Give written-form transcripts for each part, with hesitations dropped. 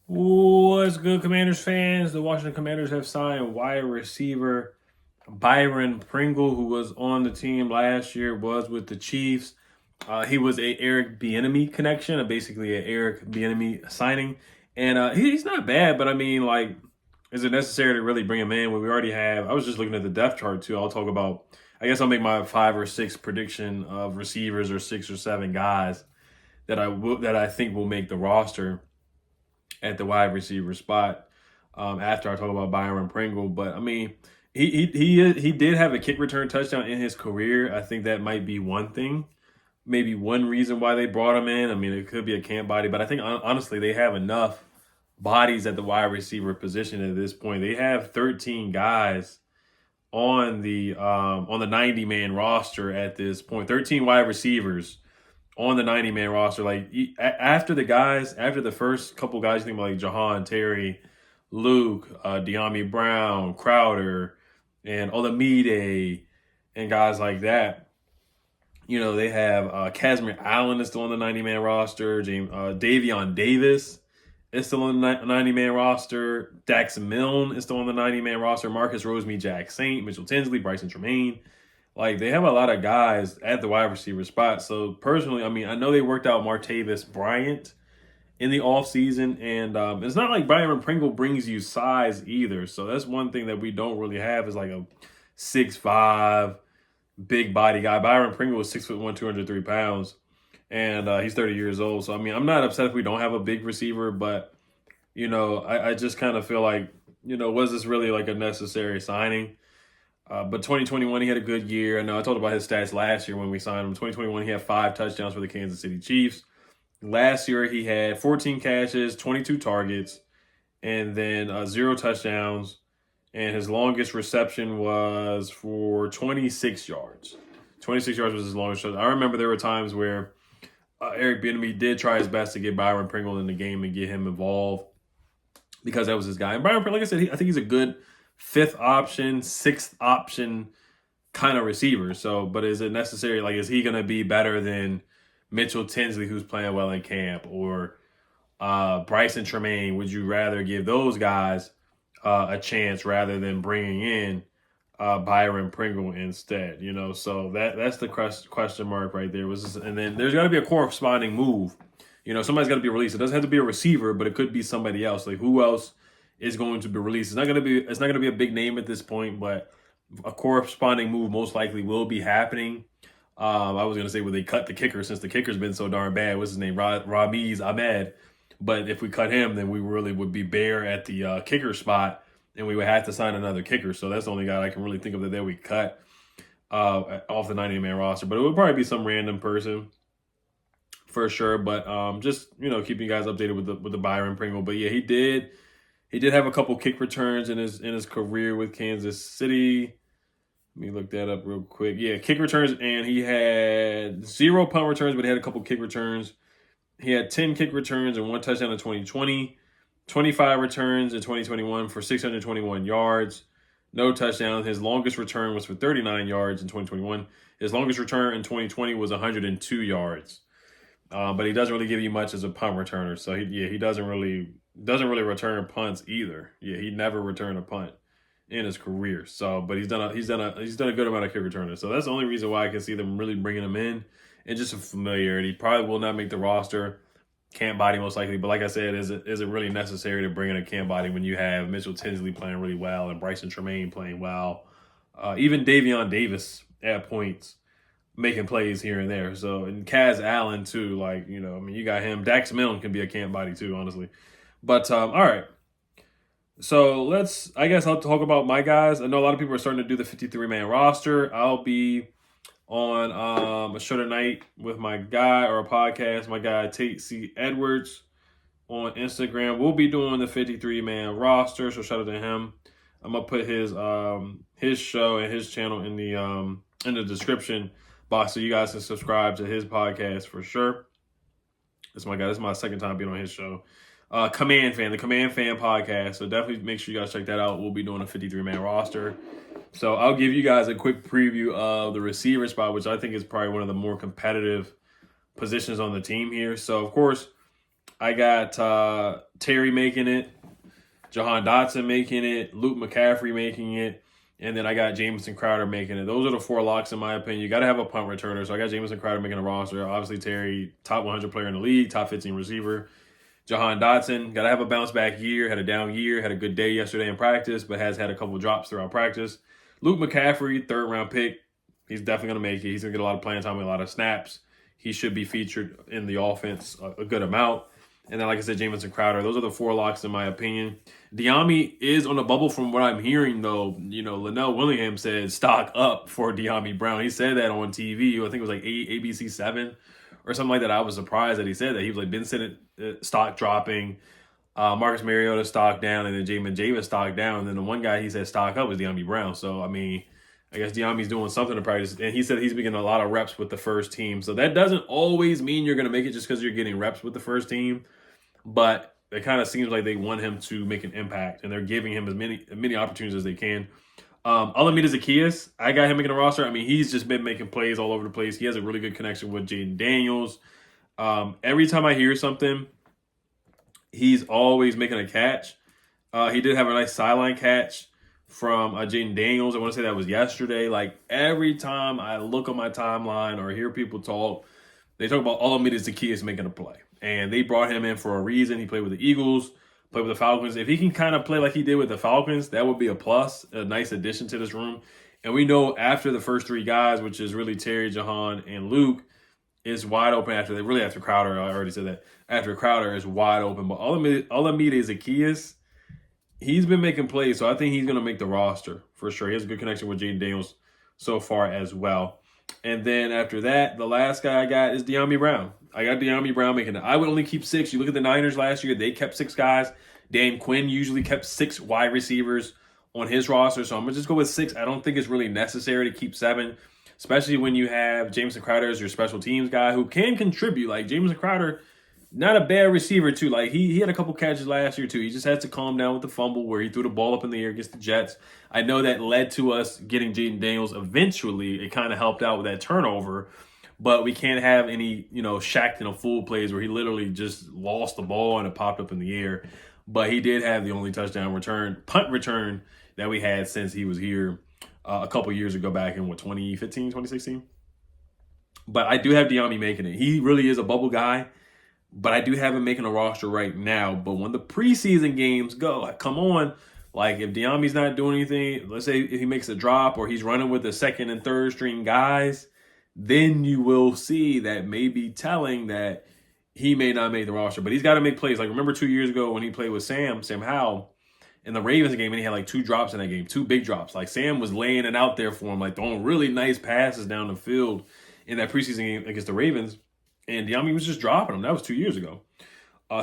What's good, Commanders fans? The Washington Commanders have signed wide receiver Byron Pringle, who was on the team last year, was with the Chiefs. He was a Eric Bieniemy connection, basically an Eric Bieniemy signing. And he's not bad, but I mean, like, is it necessary to really bring him in when we already have? I was just looking at the depth chart, too. I'll talk about, I guess I'll make my 5 or 6 prediction of receivers or 6 or 7 guys that I think will make the roster at the wide receiver spot after I talk about Byron Pringle. But I mean, he did have a kick return touchdown in his career. I think that might be one thing, maybe one reason why they brought him in. I mean, it could be a camp body, but I think honestly they have enough bodies at the wide receiver position at this point. They have 13 guys on the 90-man roster at this point. 13 wide receivers on the 90-man roster. Like, after the first couple guys, you think about like Jahan Terry, Luke, De'Ami Brown, Crowder, and Olamide, and guys like that. You know, they have Casimir Allen is still on the 90-man roster. Davion Davis is still on the 90-man roster. Dax Milne is still on the 90-man roster. Marcus Rosemead, Jack Saint, Mitchell Tinsley, Brycen Tremayne. Like, they have a lot of guys at the wide receiver spot. So, personally, I mean, I know they worked out Martavis Bryant in the offseason. And it's not like Byron Pringle brings you size either. So, that's one thing that we don't really have is like a 6'5", big body guy. Byron Pringle is 6'1", 203 pounds. And he's 30 years old. So, I mean, I'm not upset if we don't have a big receiver. But, you know, I just kind of feel like, you know, was this really like a necessary signing? But 2021, he had a good year. I know I told about his stats last year when we signed him. 2021, he had 5 touchdowns for the Kansas City Chiefs. Last year, he had 14 catches, 22 targets, and then 0 touchdowns. And his longest reception was for 26 yards. 26 yards was his longest. I remember there were times where Eric Bieniemy did try his best to get Byron Pringle in the game and get him involved because that was his guy. And Byron Pringle, like I said, I think he's a good 5th option, 6th option kind of receiver. So, but is it necessary? Like, is he going to be better than Mitchell Tinsley, who's playing well in camp, or Brycen Tremayne? Would you rather give those guys a chance rather than bringing in Byron Pringle instead? You know, so that's the question mark right there. And then there's got to be a corresponding move. You know, somebody's got to be released. It doesn't have to be a receiver, but it could be somebody else. Like, who else is going to be released? It's not going to be a big name at this point, but a corresponding move most likely will be happening. I was going to say, will they cut the kicker since the kicker's been so darn bad? What's his name? Ramiz Ahmed. But if we cut him, then we really would be bare at the kicker spot, and we would have to sign another kicker. So that's the only guy I can really think of that we cut off the 90-man roster. But it would probably be some random person for sure. But just, you know, keeping you guys updated with the Byron Pringle. But yeah, he did have a couple kick returns in his career with Kansas City. Let me look that up real quick. Yeah, kick returns, and he had 0 punt returns, but he had a couple kick returns. He had 10 kick returns and 1 touchdown in 2020, 25 returns in 2021 for 621 yards, no touchdowns. His longest return was for 39 yards in 2021. His longest return in 2020 was 102 yards. But he doesn't really give you much as a punt returner. So he doesn't really return punts either. Yeah, he never returned a punt in his career. So, but he's done a good amount of kick returners. So that's the only reason why I can see them really bringing him in, and just a familiarity. Probably will not make the roster, camp body most likely. But like I said, is it really necessary to bring in a camp body when you have Mitchell Tinsley playing really well and Brycen Tremayne playing well, even Davion Davis at points making plays here and there. So, and Kaz Allen too, like, you know, I mean, you got him. Dax Milne can be a camp body too, honestly. But all right. So I guess I'll talk about my guys. I know a lot of people are starting to do the 53-man roster. I'll be on a show tonight with my guy, or a podcast, my guy Tate C. Edwards on Instagram. We'll be doing the 53-man roster, so shout out to him. I'm gonna put his show and his channel in the description box, so you guys can subscribe to his podcast for sure. This is my guy. This is my second time being on his show. The Command Fan podcast. So definitely make sure you guys check that out. We'll be doing a 53-man roster. So I'll give you guys a quick preview of the receiver spot, which I think is probably one of the more competitive positions on the team here. So, of course, I got Terry making it, Jahan Dotson making it, Luke McCaffrey making it, and then I got Jamison Crowder making it. Those are the 4 locks in my opinion. You got to have a punt returner. So I got Jamison Crowder making a roster. Obviously, Terry, top 100 player in the league, top 15 receiver. Jahan Dotson, got to have a bounce back year, had a down year, had a good day yesterday in practice, but has had a couple of drops throughout practice. Luke McCaffrey, 3rd round pick. He's definitely going to make it. He's going to get a lot of playing time and a lot of snaps. He should be featured in the offense a good amount. And then, like I said, Jamison Crowder. Those are the 4 locks in my opinion. Dyami is on the bubble from what I'm hearing, though. You know, Linnell Willingham said stock up for Dyami Brown. He said that on TV. I think it was like ABC 7 or something like that. I was surprised that he said that. He was like, Ben Sinnott stock dropping, Marcus Mariota stock down, and then Jamin Davis stock down. And then the one guy he said stock up was Dyami Brown. So, I mean, I guess Dyami's doing something to practice. And he said he's been getting a lot of reps with the first team. So that doesn't always mean you're going to make it just because you're getting reps with the first team. But it kind of seems like they want him to make an impact, and they're giving him as many opportunities as they can. Alameda Zaccheaus, I got him making a roster. I mean, he's just been making plays all over the place. He has a really good connection with Jaden Daniels. Every time I hear something, he's always making a catch. He did have a nice sideline catch from Jaden Daniels. I want to say that was yesterday. Like, every time I look on my timeline or hear people talk, they talk about Alameda Zaccheaus making a play. And they brought him in for a reason. He played with the Eagles, played with the Falcons. If he can kind of play like he did with the Falcons, that would be a plus, a nice addition to this room. And we know after the first 3 guys, which is really Terry, Jahan, and Luke, is wide open after Crowder. I already said that. After Crowder is wide open. But Alameda Zaccheaus, he's been making plays, so I think he's going to make the roster for sure. He has a good connection with Jaden Daniels so far as well. And then after that, the last guy I got is Dyami Brown. I got Dyami Brown making it. I would only keep 6. You look at the Niners last year, they kept 6 guys. Dan Quinn usually kept 6 wide receivers on his roster, so I'm going to just go with 6. I don't think it's really necessary to keep 7, especially when you have Jamison Crowder as your special teams guy who can contribute. Like, Jamison Crowder, not a bad receiver, too. Like, he had a couple catches last year, too. He just had to calm down with the fumble where he threw the ball up in the air against the Jets. I know that led to us getting Jaden Daniels eventually. It kind of helped out with that turnover. But we can't have any, Shaq in a full plays where he literally just lost the ball and it popped up in the air. But he did have the only touchdown punt return that we had since he was here a couple years ago back in, 2015, 2016? But I do have Dyami making it. He really is a bubble guy. But I do have him making a roster right now. But when the preseason games come on, like if Dyami's not doing anything, let's say if he makes a drop or he's running with the 2nd and 3rd string guys, then you will see that may be telling that he may not make the roster. But he's got to make plays. Like, remember 2 years ago when he played with Sam Howell in the Ravens game, and he had like 2 drops in that game, 2 big drops. Like, Sam was laying it out there for him, like throwing really nice passes down the field in that preseason game against the Ravens. And Dyami was just dropping them. That was 2 years ago.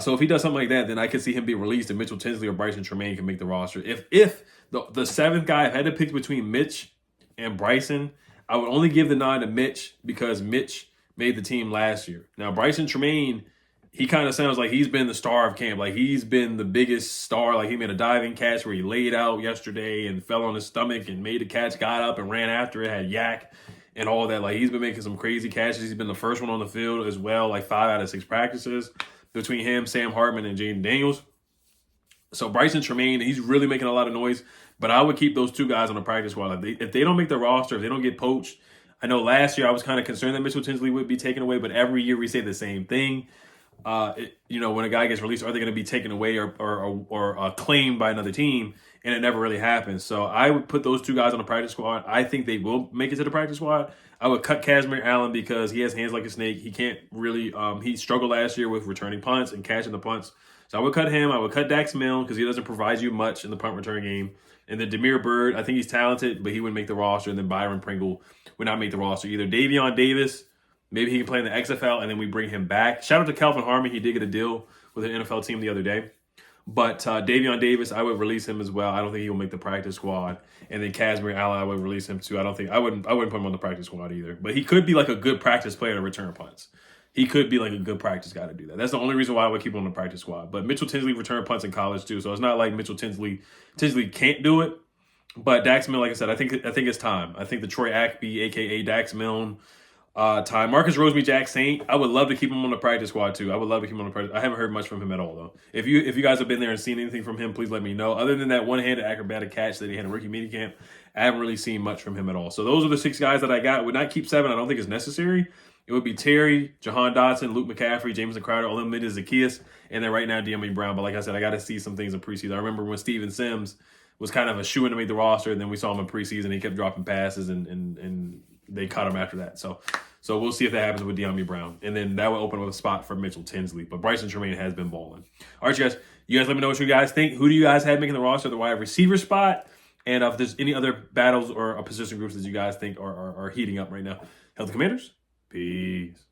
So if he does something like that, then I could see him be released and Mitchell Tinsley or Brycen Tremayne can make the roster. If the 7th guy, if I had to pick between Mitch and Brycen, I would only give the nod to Mitch because Mitch made the team last year. Now, Brycen Tremayne, he kind of sounds like he's been the star of camp. Like, he's been the biggest star. Like, he made a diving catch where he laid out yesterday and fell on his stomach and made a catch, got up and ran after it, had yak and all that. Like, he's been making some crazy catches. He's been the first one on the field as well, like 5 out of 6 practices between him, Sam Hartman, and Jaden Daniels. So Brycen Tremayne, he's really making a lot of noise. But I would keep those 2 guys on the practice squad. If they don't make the roster, if they don't get poached, I know last year I was kind of concerned that Mitchell Tinsley would be taken away, but every year we say the same thing. When a guy gets released, are they going to be taken away or claimed by another team? And it never really happens. So I would put those 2 guys on the practice squad. I think they will make it to the practice squad. I would cut Kazmir Allen because he has hands like a snake. He can't really he struggled last year with returning punts and catching the punts. So I would cut him. I would cut Dax Milne because he doesn't provide you much in the punt return game. And then Demir Bird, I think he's talented, but he wouldn't make the roster. And then Byron Pringle would not make the roster either. Davion Davis, maybe he can play in the XFL, and then we bring him back. Shout out to Kelvin Harmon. He did get a deal with an NFL team the other day. But Davion Davis, I would release him as well. I don't think he will make the practice squad. And then Kazmir Allen, I would release him too. I wouldn't put him on the practice squad either. But he could be like a good practice player to return punts. He could be like a good practice guy to do that. That's the only reason why I would keep him on the practice squad. But Mitchell Tinsley returned punts in college too, so it's not like Mitchell Tinsley can't do it. But Dax Milne, like I said, I think it's time. I think the Troy Ackby, a.k.a. Dax Milne, time. Marcus Rosemy-Jack Saint, I would love to keep him on the practice squad too. I would love to keep him on the practice. I haven't heard much from him at all though. If you guys have been there and seen anything from him, please let me know. Other than that one-handed acrobatic catch that he had in rookie minicamp, I haven't really seen much from him at all. So those are the 6 guys that I got. Would not keep 7. I don't think it's necessary. It would be Terry, Jahan Dotson, Luke McCaffrey, Jameson Crowder, unlimited Zacchaeus, and then right now De'Ami Brown. But like I said, I got to see some things in preseason. I remember when Steven Sims was kind of a shoo-in to make the roster, and then we saw him in preseason. He kept dropping passes, and they cut him after that. So we'll see if that happens with De'Ami Brown. And then that will open up a spot for Mitchell Tinsley. But Brycen Tremayne has been balling. All right, you guys let me know what you guys think. Who do you guys have making the roster at the wide receiver spot? And if there's any other battles or position groups that you guys think are heating up right now. Healthy Commanders, peace.